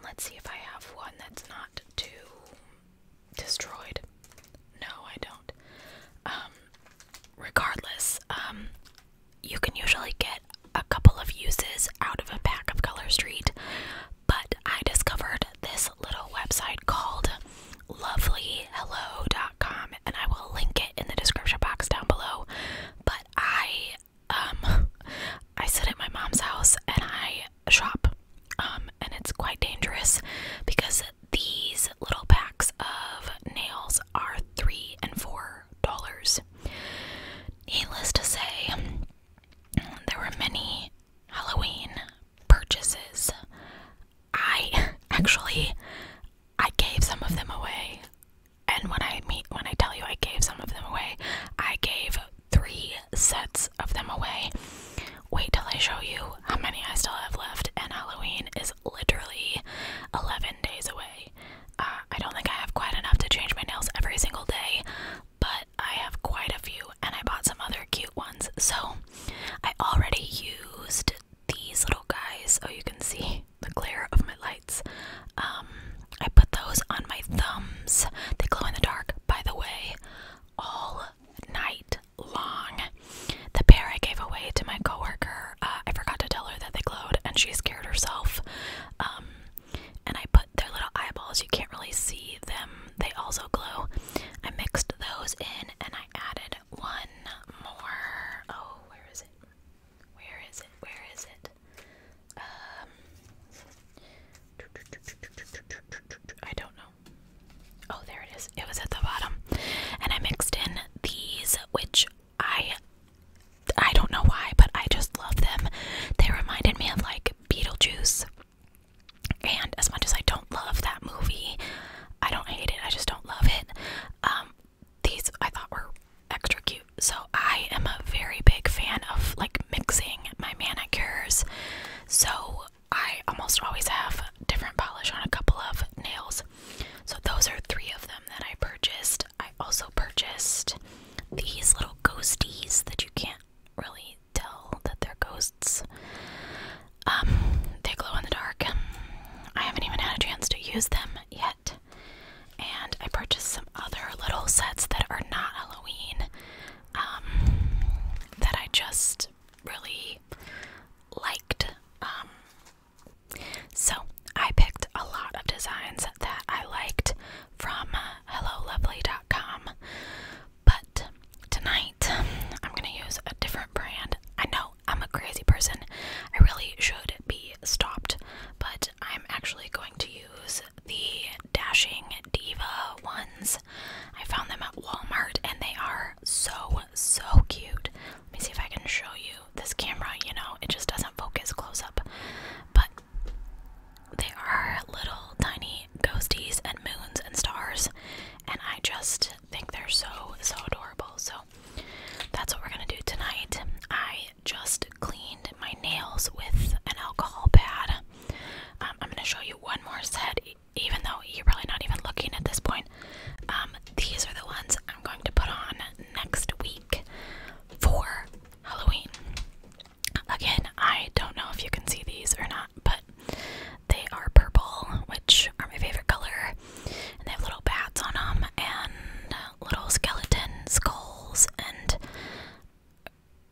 Let's see if I have one that's not too destroyed. No, I don't. Regardless, you can usually get a couple of uses out of a pack of Color Street, but I discovered this little website called lovelyhello.com, and I will link it in the description box down below. But I sit at my mom's house and I shop, and it's quite dangerous because these little packs of nails are $3 and $4. Needless to say, there were many Halloween purchases. I gave some of them away. And when I tell you I gave some of them away, I gave 3 sets of them away. Wait till I show you how many I still have left, and Halloween is literally 11 days away. I don't think I have quite enough to change my nails every single day, but I have quite a few, and I bought some other cute ones. So I already used these little guys. Oh, you can see the glare of my lights. I put those on my thumbs. They glow in the dark, by the way, all night long. The pair I gave away to my coworker, I forgot to tell her that they glowed, and she scared herself. And I put their little eyeballs, you can't really see them, they also glow. I mixed those in, and I added one more. Oh, where is it? Where is it? Where is it? I don't know. Oh, there it is. It was at the bottom. And I mixed in these, which I don't know why, but I just love them. They reminded me of like Beetlejuice. And as much as I don't love that movie, I don't hate it, I just don't love it. These I thought were extra cute. So I am a very big fan of like mixing my manicures. So I almost always have different polish on a couple of nails. So those are 3 of them that I purchased. I also purchased these little ghosties that you can't really tell that they're ghosts. They glow in the dark. I haven't even had a chance to use them yet. And I purchased some other little sets that are not Halloween, that I just really liked. So I picked a lot of designs that I liked from HelloLovely.com. But tonight, I'm going to use a different brand. I know I'm a crazy person. I really should be stopped. But I'm actually going to use the Dashing Diva ones. I found them at Walmart, and they are so cute. Let me see if I can show you. This camera, it just doesn't focus close up. But they are little tiny ghosties and moons and stars, and I just think they're so adorable. So that's what we're gonna do tonight. I just cleaned my nails with an alcohol pad. I'm gonna show you one more set, even though you're probably not even looking at this point. These are the ones I'm going to put on next week for Halloween. Again, I don't know if you can see these or not, but they are purple, which are my favorite color, and they have little bats on them, and little skeleton skulls, and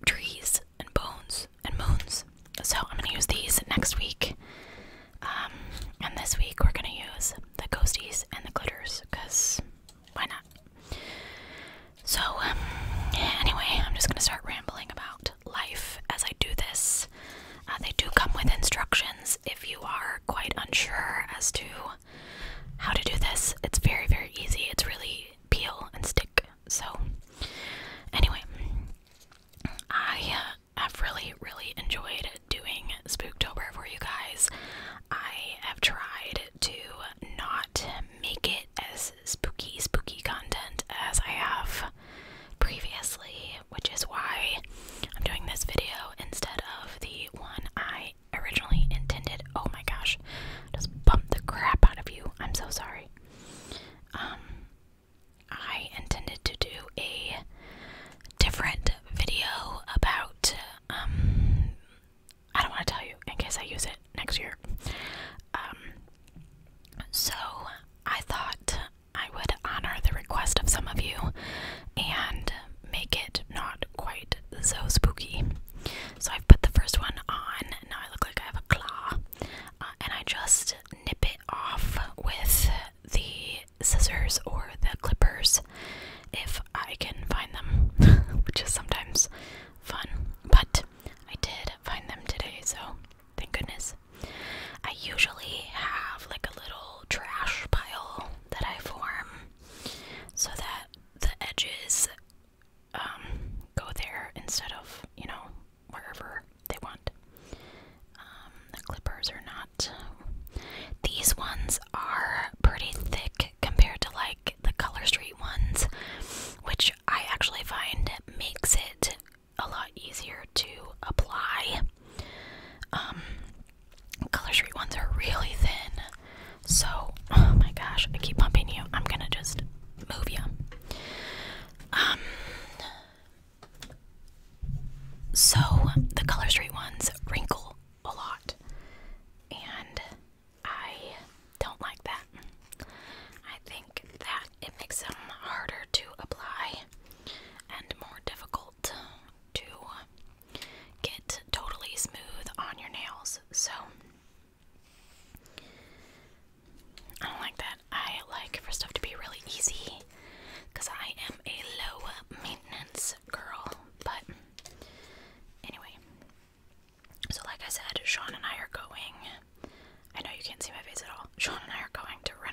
trees, and bones, and moons. So I'm going to use these next week, and this week we're going to use the ghosties and the glitters, because why not? So, anyway, I'm just going to start rambling about life as I do this. They do come with instructions if you are quite unsure as to how to do this. It's very easy. It's really peel and stick. So, anyway, I have really enjoyed doing Spooktober for you guys. I have tried to not make it as spooky content as I have previously, which is why I'm doing this video instead of the one I originally intended. Oh my gosh, just bumped the crap out of you. I'm so sorry.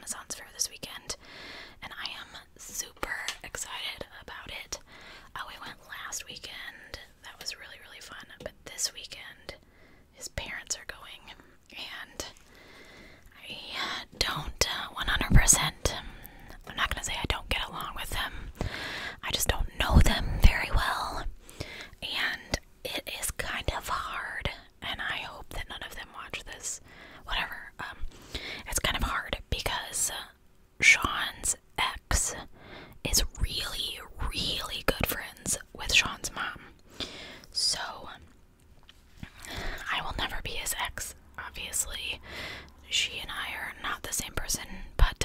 Renaissance Fair this weekend, and I am super excited about it. We went last weekend. That was really, really fun. But this weekend, his parents are going, and I don't 100%. I'm not going to say I don't get along with them. I just don't know them very well, and it is kind of hard, and I hope that none of them watch this. Whatever. It's kind of hard because Sean's ex is really, really good friends with Sean's mom. So, I will never be his ex, obviously. She and I are not the same person, but,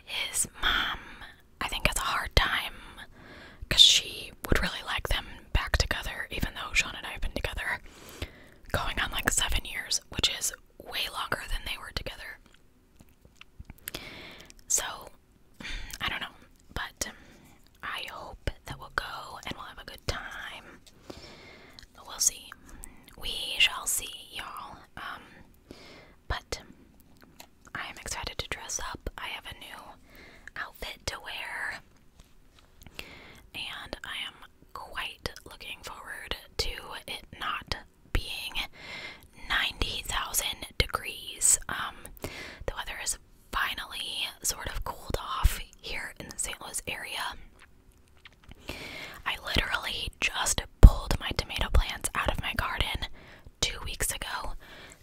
his mom, I think, has a hard time, because she would really like them back together, even though Sean and I have been together going on like 7 years, which is way longer than they were together. So, I don't know, but I hope that we'll go and we'll have a good time. We'll see. We shall see, y'all. But I am excited to dress up. I have a new outfit to wear, and I am quite looking forward to it not being 90,000 degrees. The weather is finally sort of cooled off here in the St. Louis area. I literally just pulled my tomato plants out of my garden 2 weeks ago.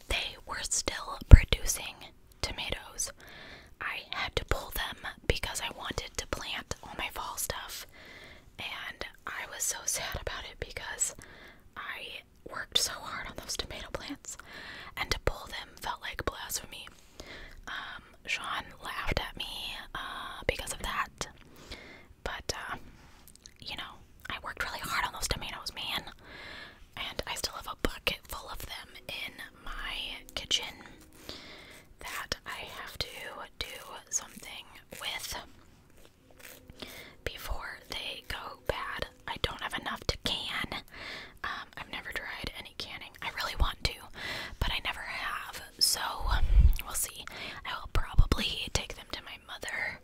They were still producing tomatoes. I had to pull them because I wanted to plant all my fall stuff, and I was so sad about it because I worked so hard on those tomato plants, and to pull them felt like blasphemy. Sean laughed at me because of that, but you know, I worked really hard on those tomatoes, man, and I still have a bucket full of them in my kitchen that I have to do something with before they go bad. I don't have enough to can. I've never tried any canning. I really want to, but I never have, so we'll see. I will probably take them to my mother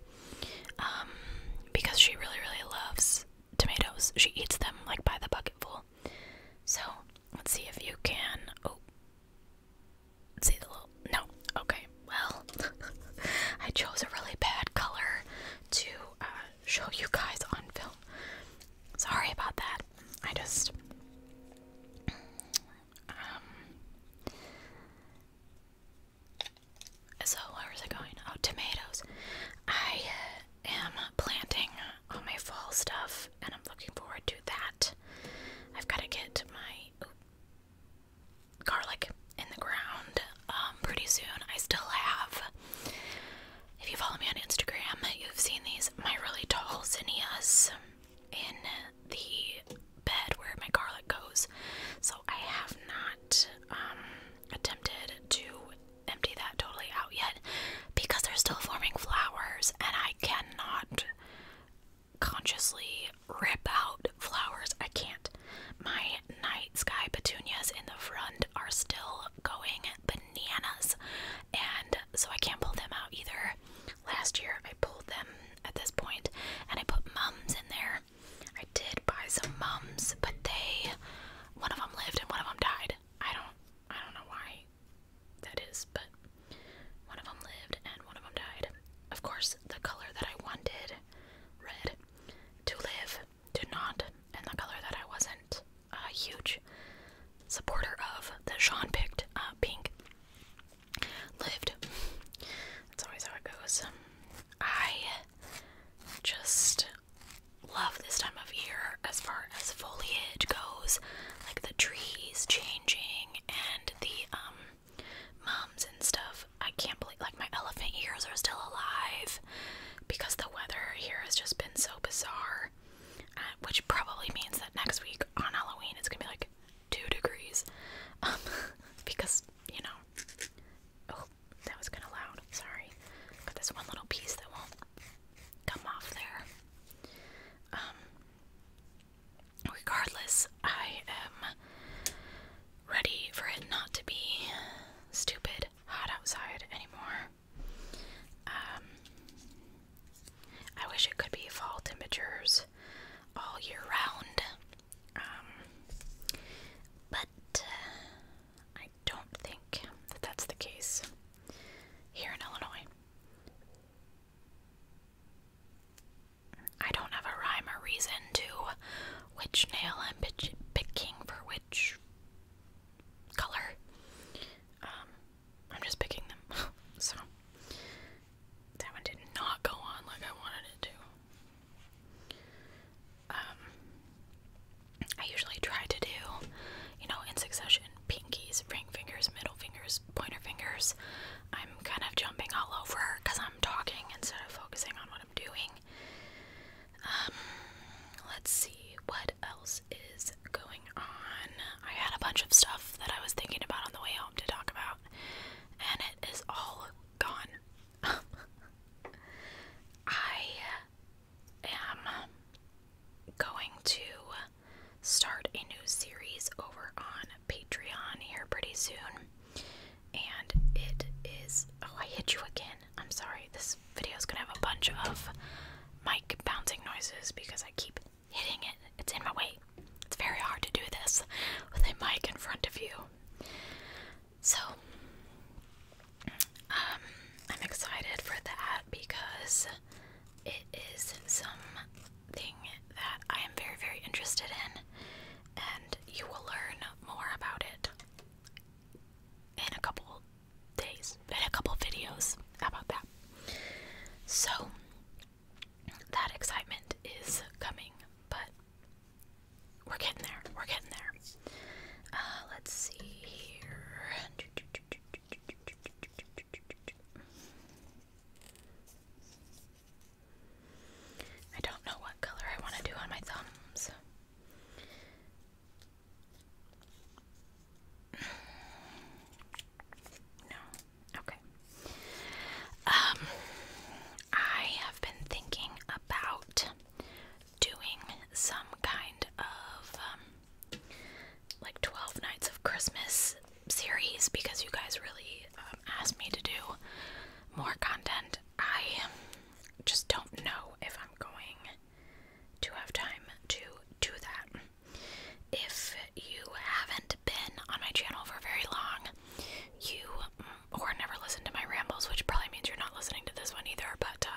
bunch of mic bouncing noises because I keep hitting it. It's in my way. It's very hard to do this with a mic in front of you. So, I'm excited for that because it is something that I am very, very interested in, and you will learn more about it in a couple days, in a couple videos about that. So, that excitement is coming, but we're getting there. We're getting there. Let's see here. I don't know what color I want to do on my thumbs. No. Okay. I have been thinking about doing some kind of like 12 Nights of Christmas series because you guys really asked me to do more content. I just don't know if I'm going to have time to do that. If you haven't been on my channel for very long, you or never listened to my rambles, which probably means you're not listening to this one either, but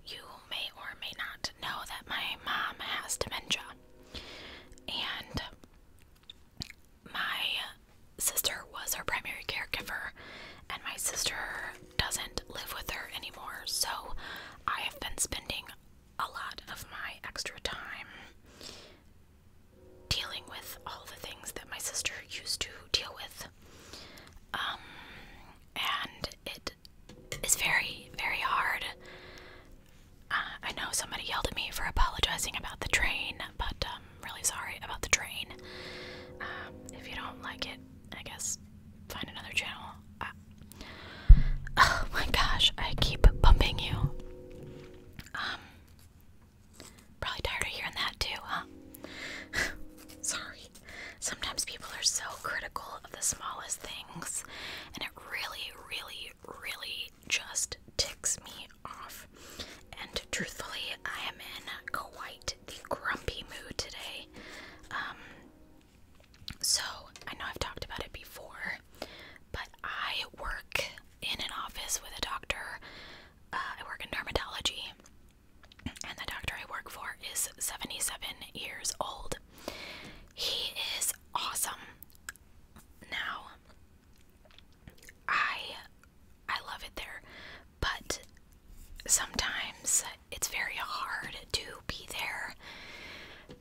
you may or may not know that my mom has dementia. And my sister was her primary caregiver, and my sister doesn't live with her anymore, so I have been spending a lot of my extra time dealing with all the things that my sister used to deal with. And it is very, very hard. I know somebody yelled at me for apologizing about the train, but I'm really sorry about the train. If you don't like it, I guess find another channel. Oh my gosh, I keep bumping you. Probably tired of hearing that too, huh? Sorry. Sometimes people are so critical of the smallest things, and it really, really, really just ticks me off. And truthfully, I am in quite the grumpy mood today. So, I know I've talked about it before, but I work in an office with a doctor. I work in dermatology, and the doctor I work for is 77 years old. He is awesome. Now, I love it there, but sometimes it's very hard to be there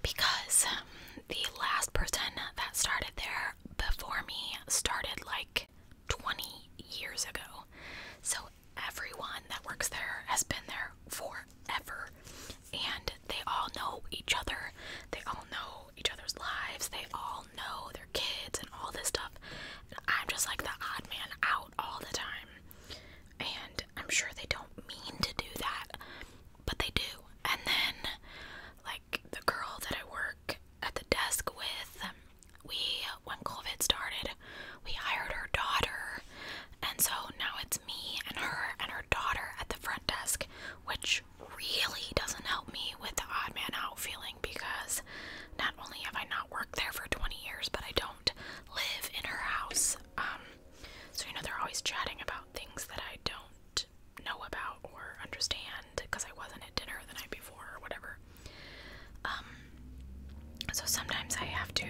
because the last person that started there before me started like 20 years ago. So everyone that works there has been there forever, and they all know each other. They all know each other's lives. They all know their kids and all this stuff. And I'm just like the odd man out all the time. And I'm sure they don't mean to do that, but they do. And then, like, the girl that I work at the desk with, when COVID started, we hired her daughter, and so now it's me and her daughter at the front desk, which really doesn't help me with the odd man out feeling, because not only have I not worked there for 20 years, but I don't live in her house. So, you know, they're always chatting about things that I don't know about or understand because I wasn't at dinner the night before or whatever. So sometimes I have to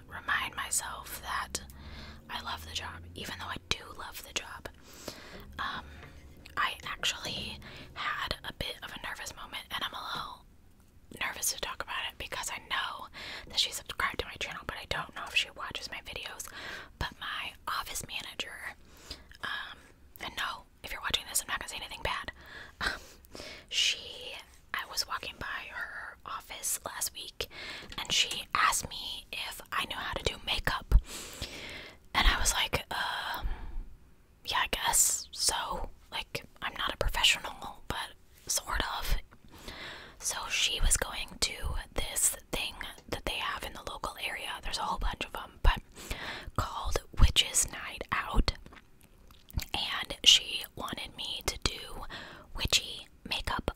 remind myself that I love the job, even though I do love the job. I actually had a bit of a nervous moment, and I'm a little nervous to talk about it because I know that she subscribed to my channel, but I don't know if she watches my videos. But my office manager, and no, if you're watching this, I'm not gonna say anything bad. I was walking by her office last week, and she asked me if I knew how to do makeup, and I was like, yeah, I guess so. Like, I'm not a professional, but sort of. So she was going to this thing that they have in the local area. There's a whole bunch of them, but called Witches Night Out. And she wanted me to do witchy makeup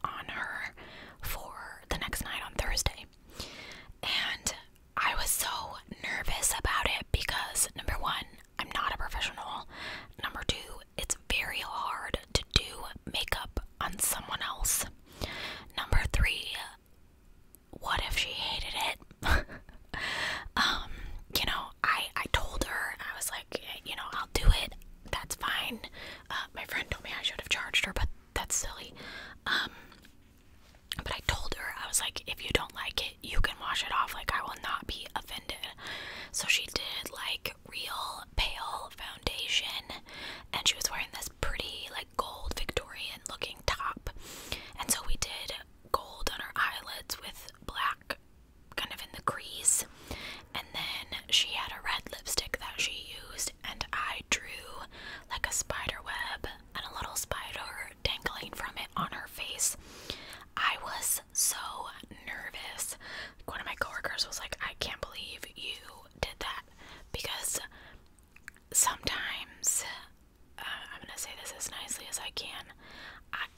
I can.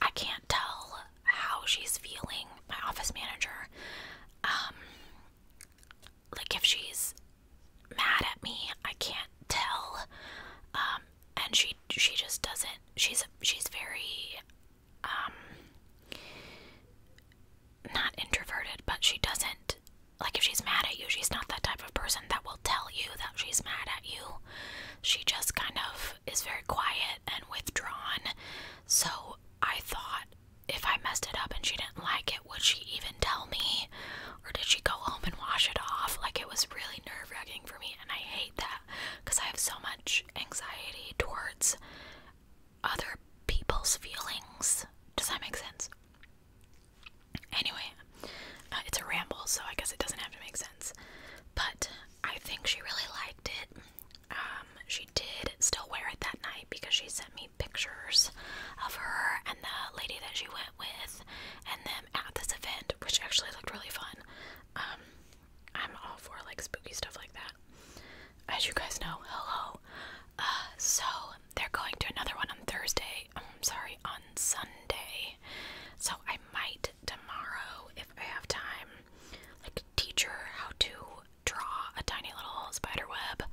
I can't tell how she's feeling, my office manager. Like, if she's mad at me, I can't tell. And she just doesn't, she's very, not introverted, but she doesn't, like, if she's mad at you, she's not that type of person that will tell you that she's mad at you. She just kind of is very quiet and withdrawn. So I thought, if I messed it up and she didn't like it, would she even tell me? Or did she go home and wash it off? Like, it was really nerve-wracking for me, and I hate that, because I have so much anxiety towards other people's feelings. Does that make sense? Anyway, it's a ramble, so I guess it doesn't have to make sense. But I think she really liked it. She did still wear it that night because she sent me pictures of her and the lady that she went with and them at this event, which actually looked really fun. I'm all for, like, spooky stuff like that. As you guys know, hello. So they're going to another one on Thursday. On Sunday. So I might tomorrow, if I have time, like, teach her how to draw a tiny little spider web.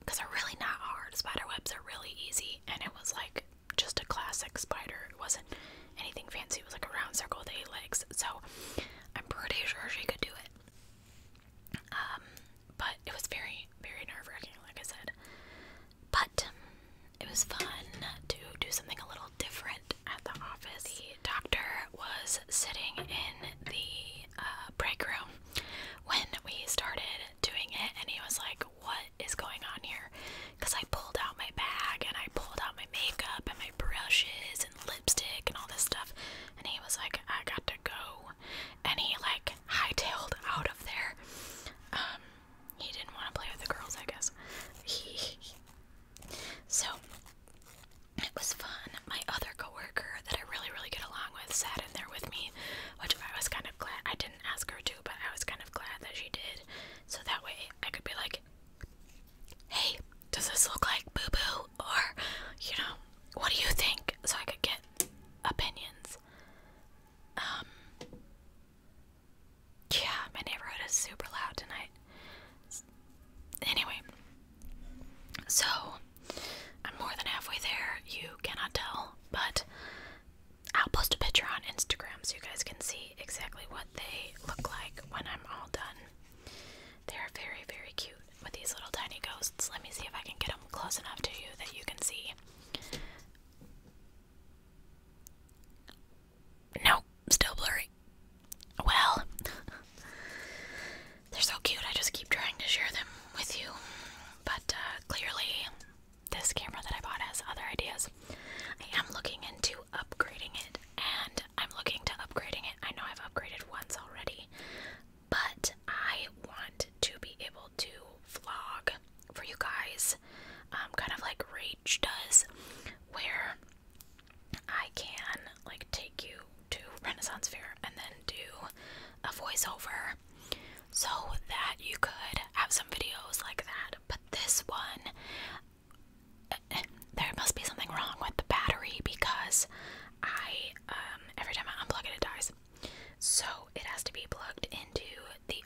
Because they're really not hard. Spider webs are really easy, and it was like just a classic spider. It wasn't anything fancy. It was like a round circle with 8 legs. So I'm pretty sure she could do it. But it was very, very nerve-wracking, like I said. But it was fun to do something a little different at the office. The doctor was sitting in the break room when we started doing it, and he was like, "What is going on here?" Because I pulled out my bag and I pulled out my makeup and my brushes and lipstick and all this stuff, and he was like, "I got to go," and he, like, hightailed out of there. He didn't want to play with the girls, I guess. So it was fun. My other coworker that I really, really get along with sat in there with me, which I was kind of glad. I didn't ask her to, but I was kind of glad that she did. So that way I could be like, "Hey, does this look like boo-boo?" Or, you know, "What do you think?" So I could get opinions. Yeah, my neighborhood is super loud tonight. Anyway, so I'm more than halfway there. You cannot tell, but I'll post a picture on Instagram so you guys can see exactly what they look like when I'm all done. They're very, very cute with these little tiny ghosts. Let me see if I can get them close enough to you that you can see. Nope, still blurry. Well, they're so cute. I just keep trying to share them with you. But clearly, this camera that I bought has other ideas. I am looking into upgrading it, and I'm looking to upgrading it. I know I've upgraded once already, but I want to be able to vlog for you guys, kind of like Rach does, where I can, like, take you to Renaissance Fair and then do a voiceover so that you could have some videos like that. But this one, there must be something wrong with the battery, because every time I unplug it, it dies. So it has to be plugged into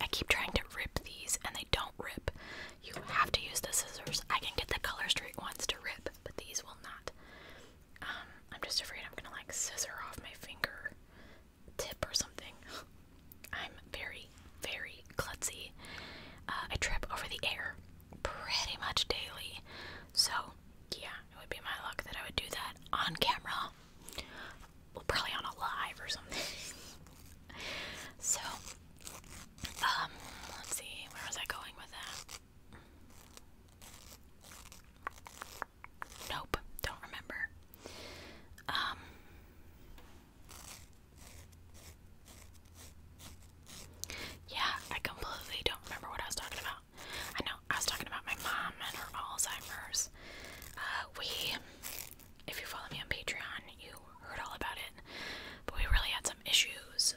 I keep trying to rip these and they don't rip. You have to use the scissors. I can get the Color Street ones to rip, but these will not. I'm just afraid I'm gonna, like, scissor off my finger tip or something. I'm very, very klutzy. I trip over the air pretty much daily. So, yeah, it would be my luck that I would do that on camera. Well, probably on a live or something. So, let's see, where was I going with that? Nope, don't remember. Yeah, I completely don't remember what I was talking about. I know, I was talking about my mom and her Alzheimer's. If you follow me on Patreon, you heard all about it. But we really had some issues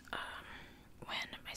when my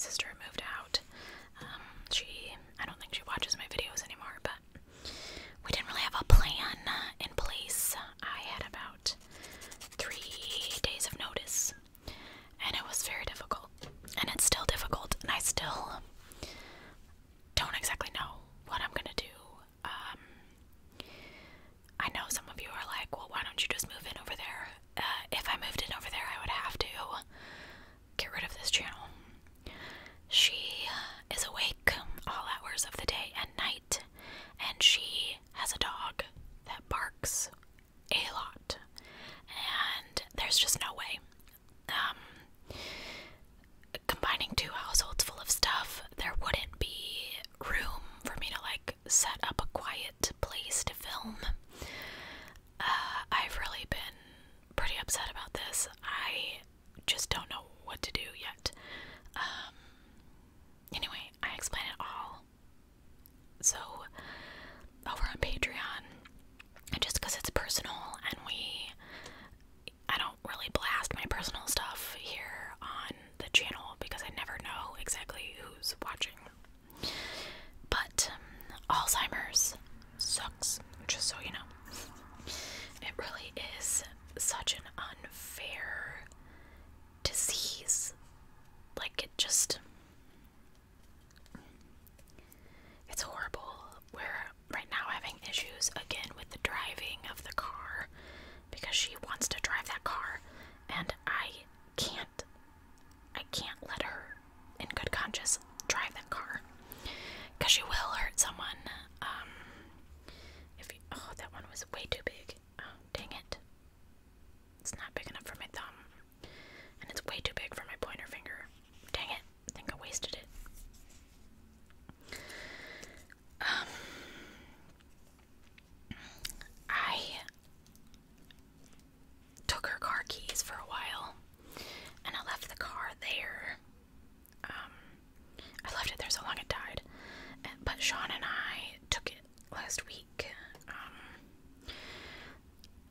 last week.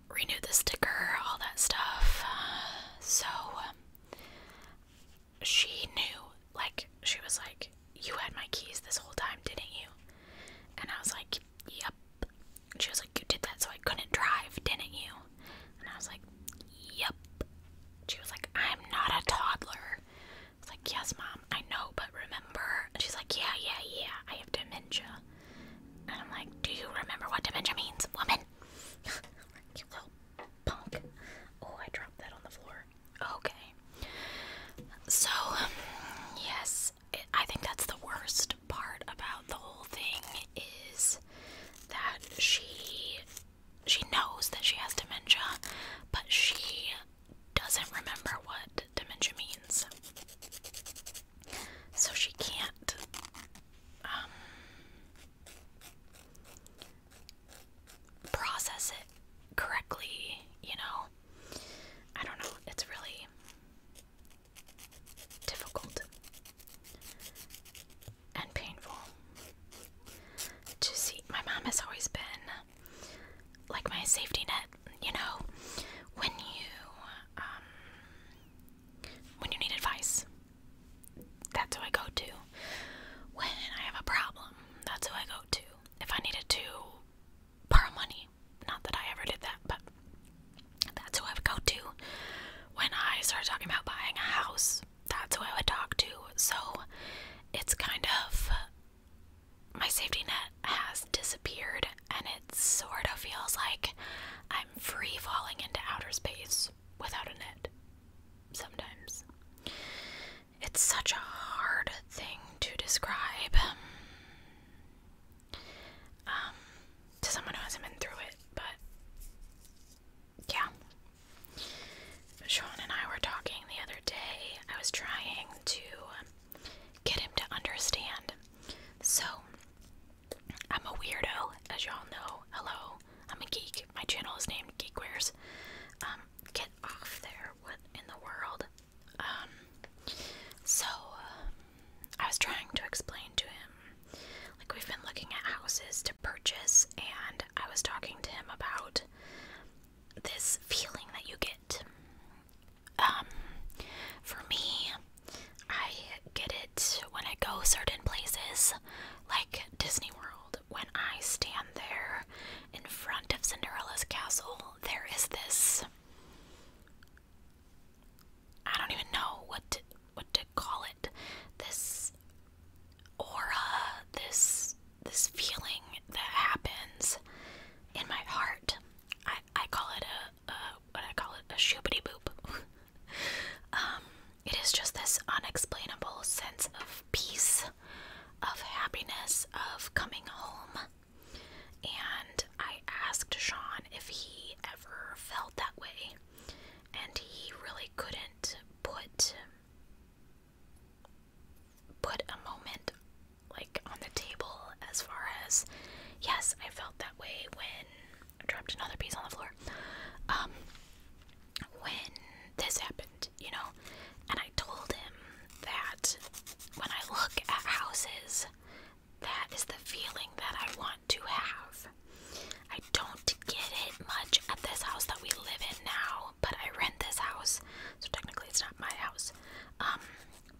Renewed the sticker, all that stuff. So she knew, like, she was like, you had my keys this whole time, didn't you? And I was like, yep. She was like, you did that so I couldn't drive, didn't you? And I was like, yep. She was like, I'm not a toddler. I was like, yes, Mom, I know, but remember? And she's like, yeah, I have dementia. And I'm like, do you remember what dementia means, woman? You little punk. Oh, I dropped that on the floor. Okay. So, yes, I think that's the worst part about the whole thing is that she knows that she has dementia, but she doesn't remember what dementia means. So she can't process it correctly, you know? I don't know, it's really difficult and painful to see. My mom has always been like my safety net, you know, when you need advice, that's who I go to. When I have a problem, that's who I go to. If I needed to borrow money, not that I ever did that, but that's who I would go to. When I started talking about buying a house, that's who I would talk to. So it's kind of, my safety net has disappeared, and it sort of feels like I'm free falling into outer space without a net sometimes. It's such a hard thing to describe to someone who hasn't been through it, but yeah. Sean and I were talking the other day. I was trying to get him to understand. So, I'm a weirdo, as y'all know. Hello, I'm a geek. My channel is named GeekWares. Get off there. What in the world? So, I was trying to explain to him, like, we've been looking at houses to purchase, and I was talking to him about this feeling that you get. For me, I get it when I go certain places, like Disney World. When I stand there in front of Cinderella's castle, there is this, I don't even know what to call it, this aura, this feeling that happens in my heart. I call it a shoopity boop. It is just this unexplainable sense of peace, of happiness, of coming home. And I asked Sean if he ever felt that way, and he really couldn't put a moment like on the table as far as, yes, I felt that way when I dropped another piece on the floor. When this happened, you know, and I told him that when I look at houses, that is the feeling that I want to have. I don't get it much at this house that we live in now, but I rent this house, so technically it's not my house.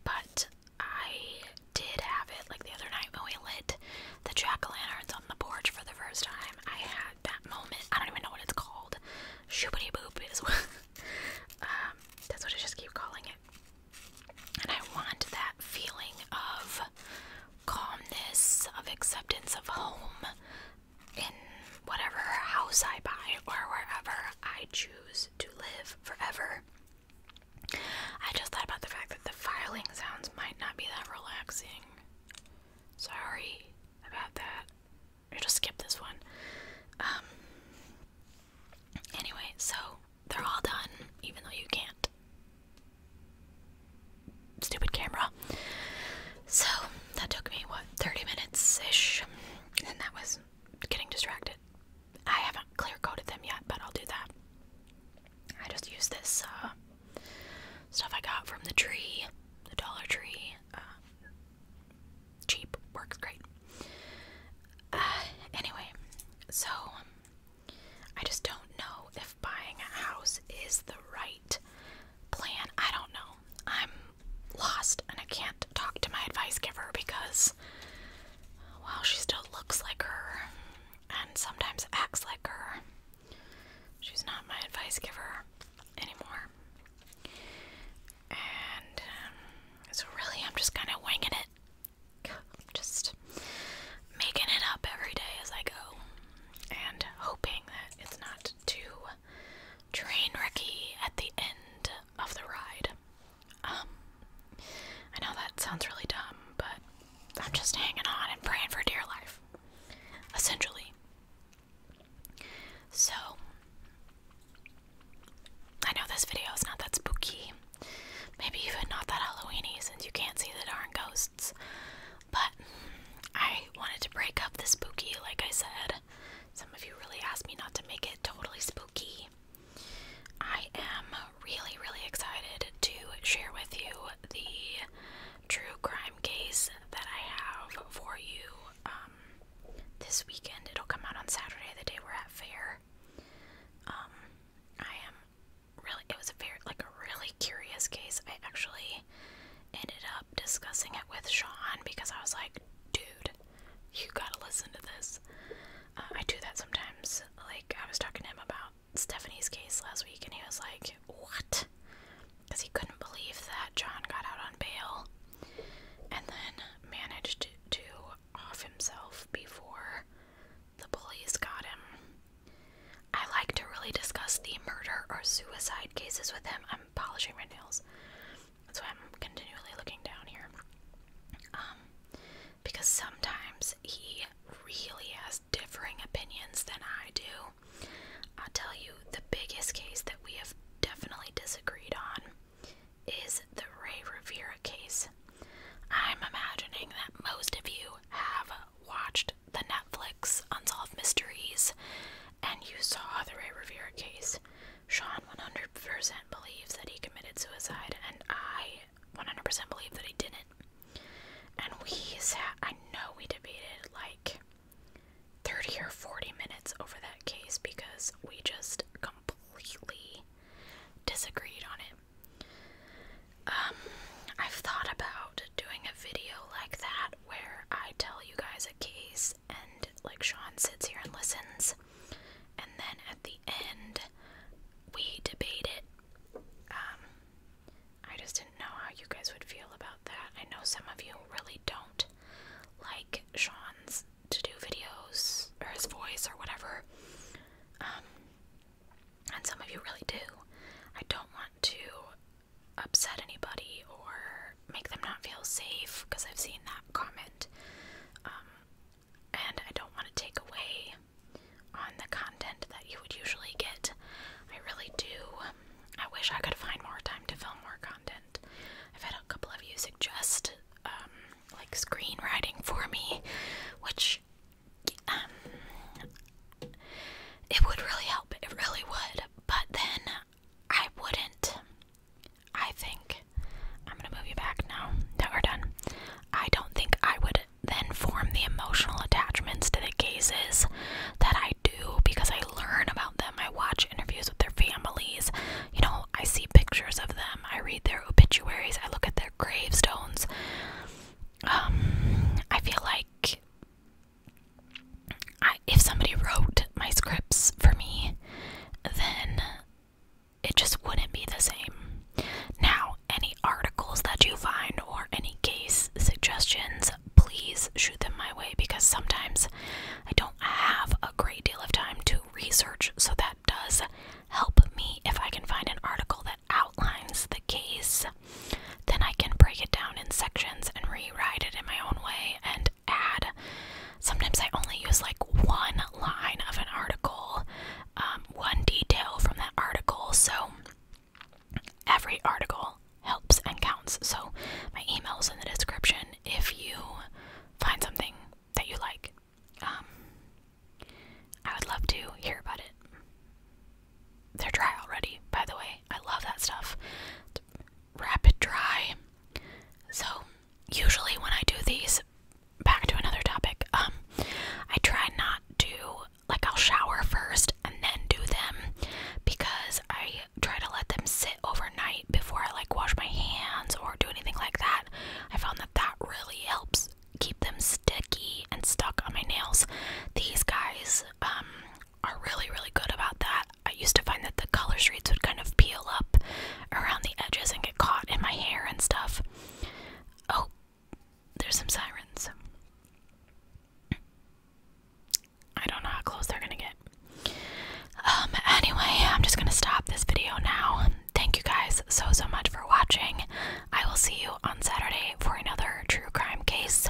But I did have it, like the other night when we lit the jack-o'-lanterns on the porch for the first time. I had that moment. I don't even know what it's called. Shoopity boop is what that's what I just keep calling it. And I want that feeling of calmness, of acceptance of home in whatever house I buy or wherever I choose to live forever. I just thought about the fact that the filing sounds might not be that relaxing. Sorry about that. I'll just skip this one. Anyway, so they're all done, even though you can't. Stupid camera. So that took me, 30 minutes-ish, and that was getting distracted. I haven't clear-coated them yet, but I'll do that. I just used this stuff I got from the tree, the Dollar Tree. Cheap, works great. Anyway, side cases with him. I'm polishing my nails. That's why I'm continually looking down here. Because sometimes he really has differing opinions than I do. I'll tell you, the biggest case that we have definitely disagreed on is the Ray Rivera case. I'm imagining that most of you have watched the Netflix Unsolved Mysteries and you saw the Ray Rivera case. Sean 100% believes that he committed suicide, and I 100% believe that he didn't. And we sat, I know we debated like 30 or 40 minutes over that case because we just completely disagreed on it. I've thought about doing a video like that where I tell you guys a case and like Sean sits here and listens, and then at the end we debate it. I just didn't know how you guys would feel about that. I know some of you really don't like Sean's to do videos or his voice or whatever, and some of you really do. I don't want to upset anybody or make them not feel safe, because I've seen that comment, and I don't want to take away on the content that you would usually get. I really do. I wish I could find more time to film more content. I've had a couple of you suggest like screenwriting for me, which it would really help. It really would. But then I wouldn't. I think I'm gonna move you back now that we're done. I don't think I would then form the emotional attachments to the cases that I do because I learn about them. I watch interviews with their families. You know, I see pictures of them. I read their obituaries. I look at their gravestones. I feel like if somebody wrote my scripts for me, then it just wouldn't be the same. Now, any articles that you find or any case suggestions, please shoot them my way, because sometimes I don't have a great deal of time to research, so that does help me. If I can find an article that outlines the case, then I can break it down in sections and rewrite it in my own way and add. Sometimes I only use like one line of an article, one detail from that article, so every article helps and counts. So my email's in the description if you find something that you like. I would love to hear about it. They're dry already, by the way. I love that stuff. Rapid dry. So usually when I do these, back to another topic, I try not to, like, I'll shower first and then do them, because I try to let them sit overnight before I like wash my hands or do anything like that. I found that that really helps keep them sticky and stuck on my nails. These guys are really, really good about that. I used to find that the color streaks would kind of peel up around the edges and get caught in my hair and stuff. Oh, there's some sirens. I don't know how close they're gonna get. Anyway, I'm just gonna stop this video now. Thank you guys so much for watching. I will see you on Saturday for another true crime case.